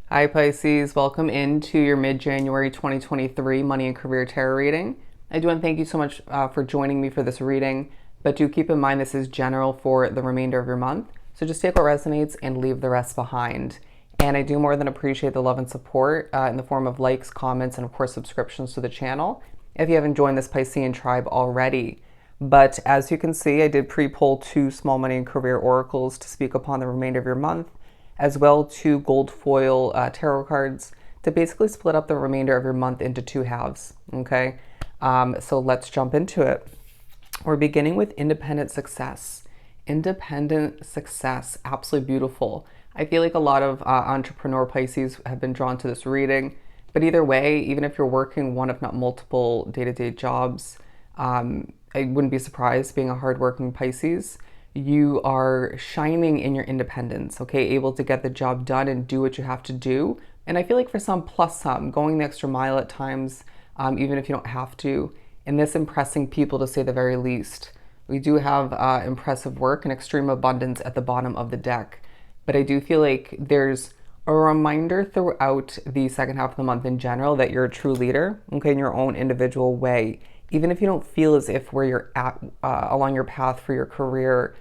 Hi Pisces, welcome into your mid-January 2023 Money and Career Tarot reading. I do want to thank you so much for joining me for this reading, but do keep in mind this is general for the remainder of your month, so just take what resonates and leave the rest behind. And I do more than appreciate the love and support in the form of likes, comments, and of course subscriptions to the channel if you haven't joined this Piscean tribe already. But as you can see, I did pre-pull two small money and career oracles to speak upon the remainder of your month, as well two gold foil tarot cards to basically split up the remainder of your month into two halves. Okay, so let's jump into it. We're beginning with independent success. Independent success, absolutely beautiful. I feel like a lot of entrepreneur Pisces have been drawn to this reading, but either way, even if you're working one if not multiple day-to-day jobs, I wouldn't be surprised being a hardworking Pisces. You are shining in your independence, okay? Able to get the job done and do what you have to do. And I feel like for some, plus some, going the extra mile at times, even if you don't have to, and this impressing people to say the very least. We do have impressive work and extreme abundance at the bottom of the deck. But I do feel like there's a reminder throughout the second half of the month in general that you're a true leader, okay, in your own individual way. Even if you don't feel as if where you're at along your path for your career,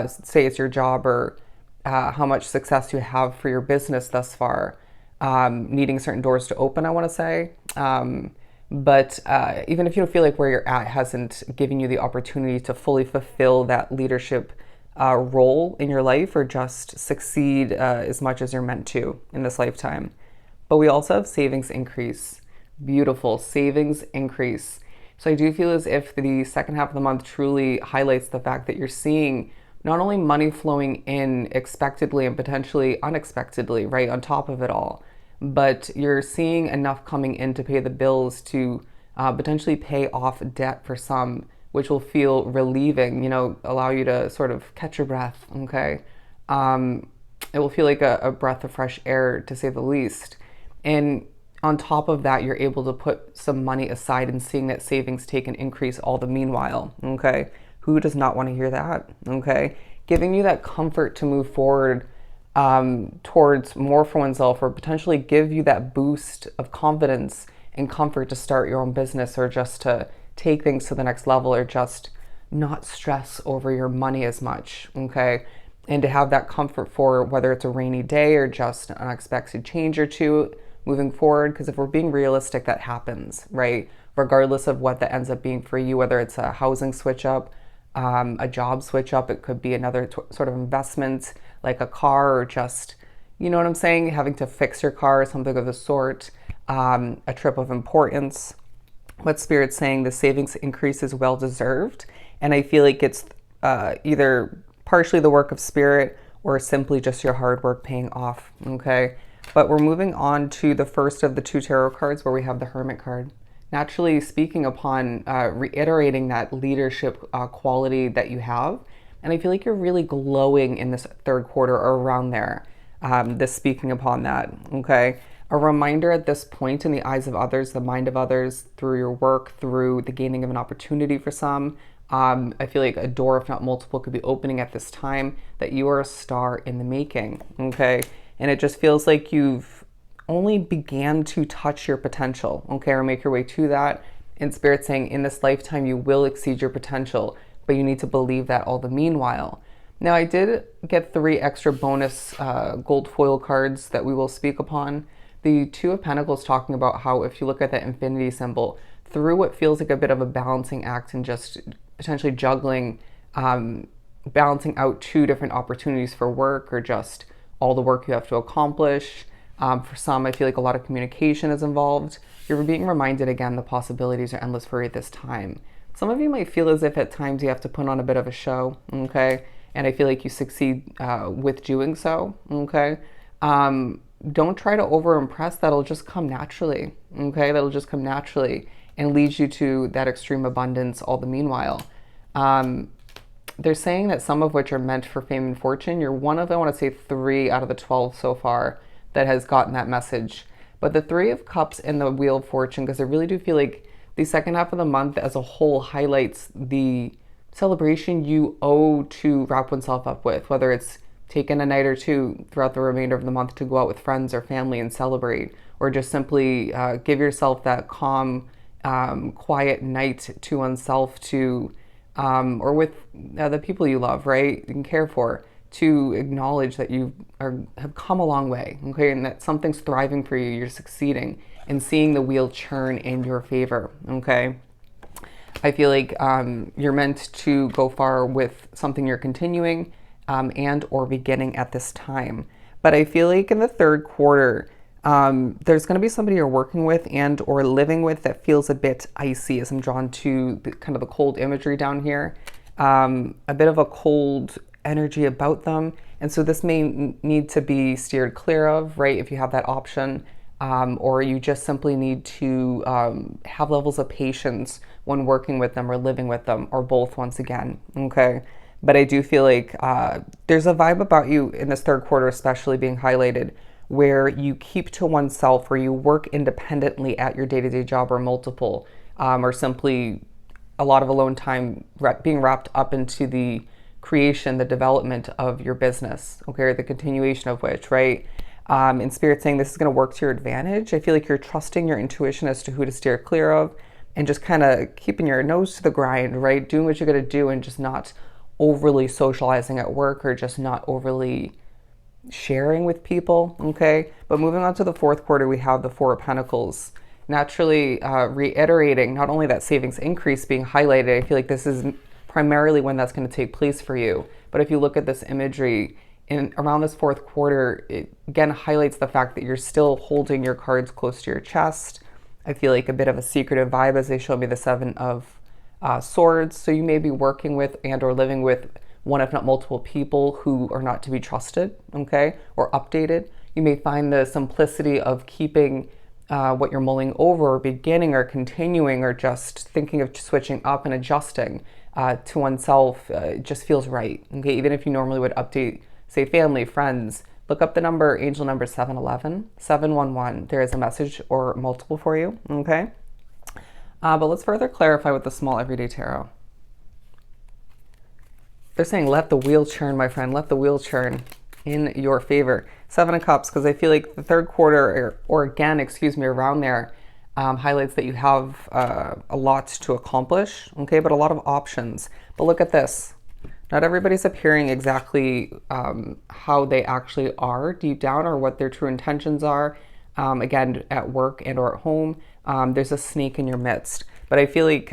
say it's your job or how much success you have for your business thus far, needing certain doors to open, I want to say. But even if you don't feel like where you're at hasn't given you the opportunity to fully fulfill that leadership role in your life or just succeed as much as you're meant to in this lifetime. But we also have savings increase. Beautiful savings increase. So I do feel as if the second half of the month truly highlights the fact that you're seeing not only money flowing in expectedly and potentially unexpectedly, right, on top of it all, but you're seeing enough coming in to pay the bills to potentially pay off debt for some, which will feel relieving, allow you to sort of catch your breath, okay? It will feel like a breath of fresh air, to say the least. And on top of that, you're able to put some money aside and seeing that savings take an increase all the meanwhile, okay? Who does not want to hear that, okay? Giving you that comfort to move forward towards more for oneself, or potentially give you that boost of confidence and comfort to start your own business, or just to take things to the next level, or just not stress over your money as much, okay? And to have that comfort for whether it's a rainy day or just an unexpected change or two moving forward, because if we're being realistic, that happens, right? Regardless of what that ends up being for you, whether it's a housing switch up, a job switch up, it could be another sort of investment like a car, or just, you know what I'm saying, having to fix your car or something of the sort, a trip of importance. What Spirit's saying, the savings increase is well deserved, and I feel like it's either partially the work of Spirit or simply just your hard work paying off, okay? But we're moving on to the first of the two tarot cards, where we have the Hermit card. Naturally speaking upon reiterating that leadership quality that you have. And I feel like you're really glowing in this third quarter or around there, this speaking upon that, okay? A reminder at this point in the eyes of others, the mind of others, through your work, through the gaining of an opportunity for some. I feel like a door, if not multiple, could be opening at this time, that you are a star in the making, okay? And it just feels like you've only began to touch your potential, okay, or make your way to that. And Spirit saying in this lifetime you will exceed your potential, but you need to believe that all the meanwhile. Now, I did get 3 extra bonus gold foil cards that we will speak upon. The Two of Pentacles talking about how if you look at that infinity symbol, through what feels like a bit of a balancing act and just potentially juggling, balancing out 2 different opportunities for work, or just all the work you have to accomplish. For some, I feel like a lot of communication is involved. You're being reminded again, the possibilities are endless for you at this time. Some of you might feel as if at times you have to put on a bit of a show, okay? And I feel like you succeed with doing so, okay? Don't try to over-impress. That'll just come naturally, okay? That'll just come naturally and lead you to that extreme abundance all the meanwhile. They're saying that some of which are meant for fame and fortune. You're one of, I want to say, 3 out of the 12 so far that has gotten that message. But the 3 of Cups and the Wheel of Fortune, because I really do feel like the second half of the month as a whole highlights the celebration you owe to wrap oneself up with, whether it's Take in a night or two throughout the remainder of the month to go out with friends or family and celebrate, or just simply give yourself that calm, quiet night to oneself to, or with the people you love, right, and care for, to acknowledge that have come a long way, okay, and that something's thriving for you, you're succeeding, and seeing the wheel churn in your favor, okay? I feel like you're meant to go far with something you're continuing and or beginning at this time. But I feel like in the third quarter, there's going to be somebody you're working with and or living with that feels a bit icy, as I'm drawn to kind of the cold imagery down here. A bit of a cold energy about them. And so this may need to be steered clear of, right, if you have that option. Or you just simply need to have levels of patience when working with them or living with them, or both once again, okay? But I do feel like there's a vibe about you in this third quarter, especially being highlighted, where you keep to oneself, where you work independently at your day-to-day job or multiple, or simply a lot of alone time being wrapped up into the creation, the development of your business, okay, or the continuation of which, right? In Spirit saying this is going to work to your advantage. I feel like you're trusting your intuition as to who to steer clear of, and just kind of keeping your nose to the grind, right? Doing what you're going to do and just not overly socializing at work, or just not overly sharing with people, okay? But moving on to the fourth quarter, we have the Four of Pentacles. Naturally reiterating not only that savings increase being highlighted, I feel like this is primarily when that's going to take place for you. But if you look at this imagery, around this fourth quarter, it again highlights the fact that you're still holding your cards close to your chest. I feel like a bit of a secretive vibe, as they show me the Seven of Swords. So you may be working with and or living with one, if not multiple people who are not to be trusted, okay, or updated. You may find the simplicity of keeping what you're mulling over, or beginning or continuing, or just thinking of switching up and adjusting to oneself just feels right, okay? Even if you normally would update, say, family, friends, look up the number, angel number 711, 711. There is a message or multiple for you, okay? But let's further clarify with the small everyday tarot. They're saying, let the wheel churn, my friend. Let the wheel churn in your favor. Seven of Cups, because I feel like the third quarter, or again, excuse me, around there, highlights that you have a lot to accomplish, okay, but a lot of options. But look at this. Not everybody's appearing exactly how they actually are deep down, or what their true intentions are. Again, at work and or at home, there's a snake in your midst. But I feel like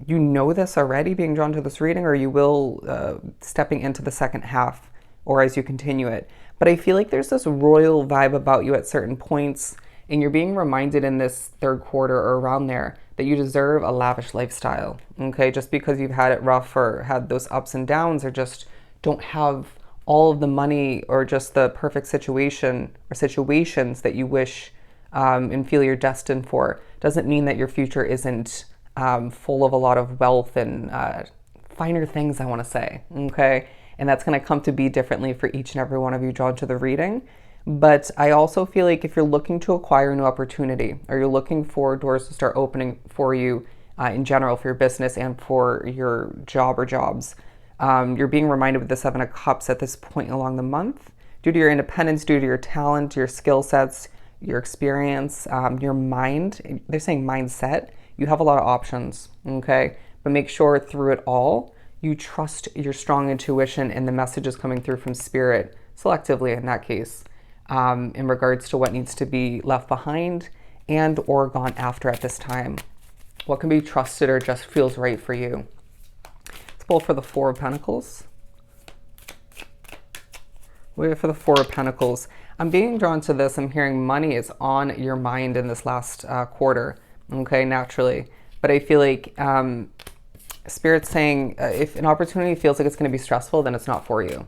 you know this already, being drawn to this reading, or you will stepping into the second half, or as you continue it. But I feel like there's this royal vibe about you at certain points, and you're being reminded in this third quarter or around there that you deserve a lavish lifestyle, okay? Just because you've had it rough, or had those ups and downs, or just don't have all of the money, or just the perfect situation or situations that you wish and feel you're destined for, doesn't mean that your future isn't full of a lot of wealth and finer things, I want to say, okay? And that's going to come to be differently for each and every one of you drawn to the reading. But I also feel like if you're looking to acquire a new opportunity, or you're looking for doors to start opening for you in general, for your business and for your job or jobs, you're being reminded with the Seven of Cups at this point along the month, due to your independence, due to your talent, your skill sets, your experience, your mind. They're saying mindset. You have a lot of options, okay? But make sure through it all, you trust your strong intuition and the messages coming through from Spirit, selectively in that case, in regards to what needs to be left behind and or gone after at this time. What can be trusted or just feels right for you. Let's pull for the Four of Pentacles. Wait for the Four of Pentacles. I'm being drawn to this. I'm hearing money is on your mind in this last quarter, okay, naturally. But I feel like Spirit's saying if an opportunity feels like it's going to be stressful, then it's not for you,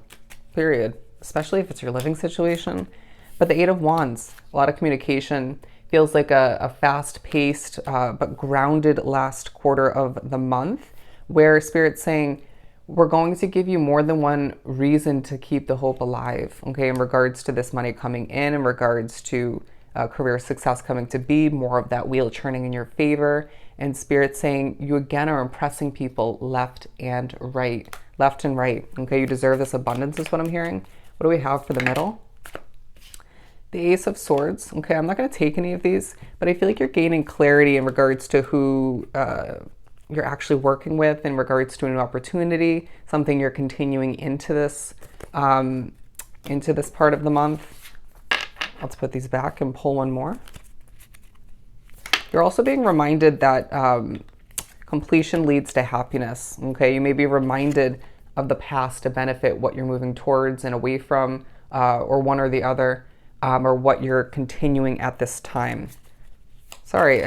period. Especially if it's your living situation. But the Eight of Wands, a lot of communication, feels like a fast-paced but grounded last quarter of the month, where Spirit's saying, we're going to give you more than one reason to keep the hope alive, okay, in regards to this money coming in regards to career success coming to be, more of that wheel churning in your favor. And Spirit saying you again are impressing people left and right, okay? You deserve this abundance is what I'm hearing. What do we have for the middle? The Ace of Swords. Okay, I'm not going to take any of these, but I feel like you're gaining clarity in regards to who you're actually working with, in regards to a new opportunity, something you're continuing into this part of the month. Let's put these back and pull one more. You're also being reminded that completion leads to happiness. Okay, you may be reminded of the past to benefit what you're moving towards and away from, or one or the other, or what you're continuing at this time. Sorry,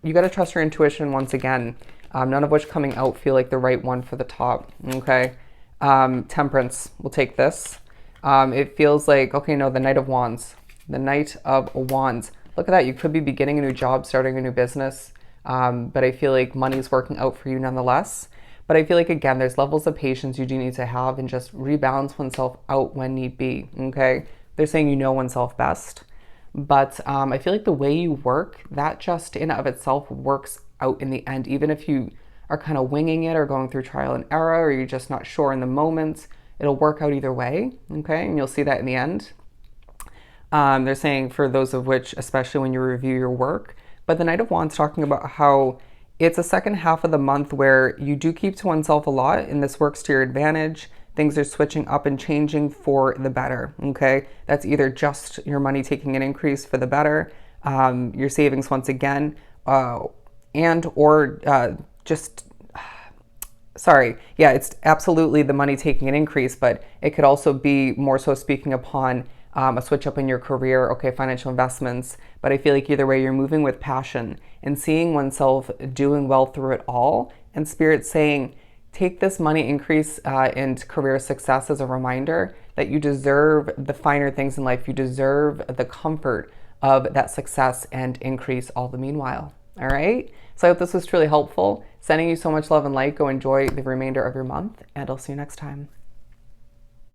you got to trust your intuition once again. None of which coming out feel like the right one for the top. Okay, Temperance. We'll take this. It feels like, okay, no, the Knight of Wands. The Knight of Wands. Look at that. You could be beginning a new job, starting a new business. But I feel like money's working out for you nonetheless. But I feel like, again, there's levels of patience you do need to have and just rebalance oneself out when need be, okay? They're saying you know oneself best. But I feel like the way you work, that just in and of itself works out in the end. Even if you are kind of winging it or going through trial and error, or you're just not sure in the moment, it'll work out either way, okay? And you'll see that in the end. They're saying for those of which, especially when you review your work, but the Knight of Wands talking about how it's a second half of the month where you do keep to oneself a lot, and this works to your advantage. Things are switching up and changing for the better, okay? That's either just your money taking an increase for the better, your savings once again, it's absolutely the money taking an increase, but it could also be more so speaking upon a switch up in your career, okay, financial investments. But I feel like either way, you're moving with passion and seeing oneself doing well through it all. And Spirit saying, take this money increase and career success as a reminder that you deserve the finer things in life. You deserve the comfort of that success and increase all the meanwhile. All right. So I hope this was truly helpful. Sending you so much love and light. Go enjoy the remainder of your month, and I'll see you next time.